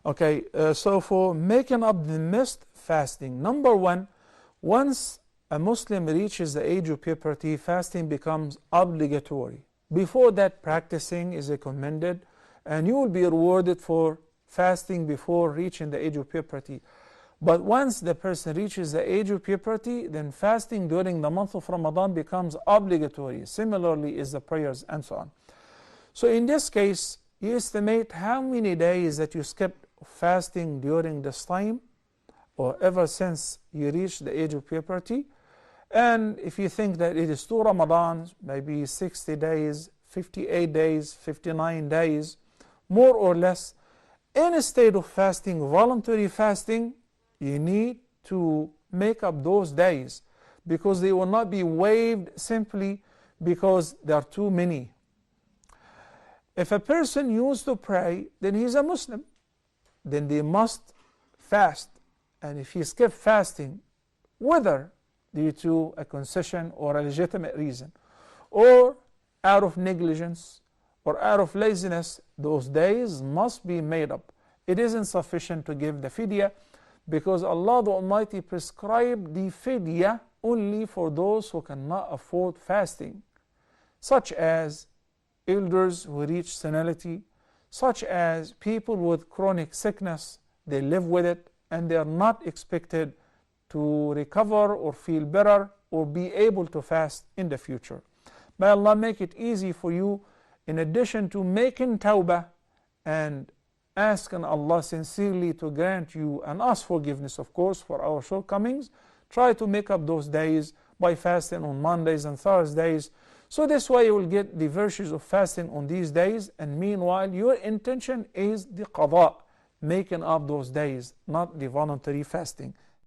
Okay, so for making up the missed fasting, number one, once a Muslim reaches the age of puberty, fasting becomes obligatory. Before that, practicing is recommended, and you will be rewarded for fasting before reaching the age of puberty. But once the person reaches the age of puberty, then fasting during the month of Ramadan becomes obligatory. Similarly is the prayers and so on. So in this case, you estimate how many days that you skipped fasting during this time, or ever since you reached the age of puberty. And if you think that it is 2 Ramadans, maybe 60 days, 58 days, 59 days, more or less, in a state of fasting, voluntary fasting, you need to make up those days, because they will not be waived simply because there are too many. If a person used to pray, then he's a Muslim, then they must fast. And if he skipped fasting, whether due to a concession or a legitimate reason, or out of negligence or out of laziness, those days must be made up. It isn't sufficient to give the fidya, because Allah the Almighty prescribed the fidya only for those who cannot afford fasting, such as elders who reach senility, such as people with chronic sickness. They live with it and they are not expected to recover or feel better or be able to fast in the future. May Allah make it easy for you. In addition to making tawbah and asking Allah sincerely to grant you and us forgiveness, of course, for our shortcomings, try to make up those days by fasting on Mondays and Thursdays. So this way you will get the virtues of fasting on these days, and meanwhile your intention is the qada, making up those days, not the voluntary fasting.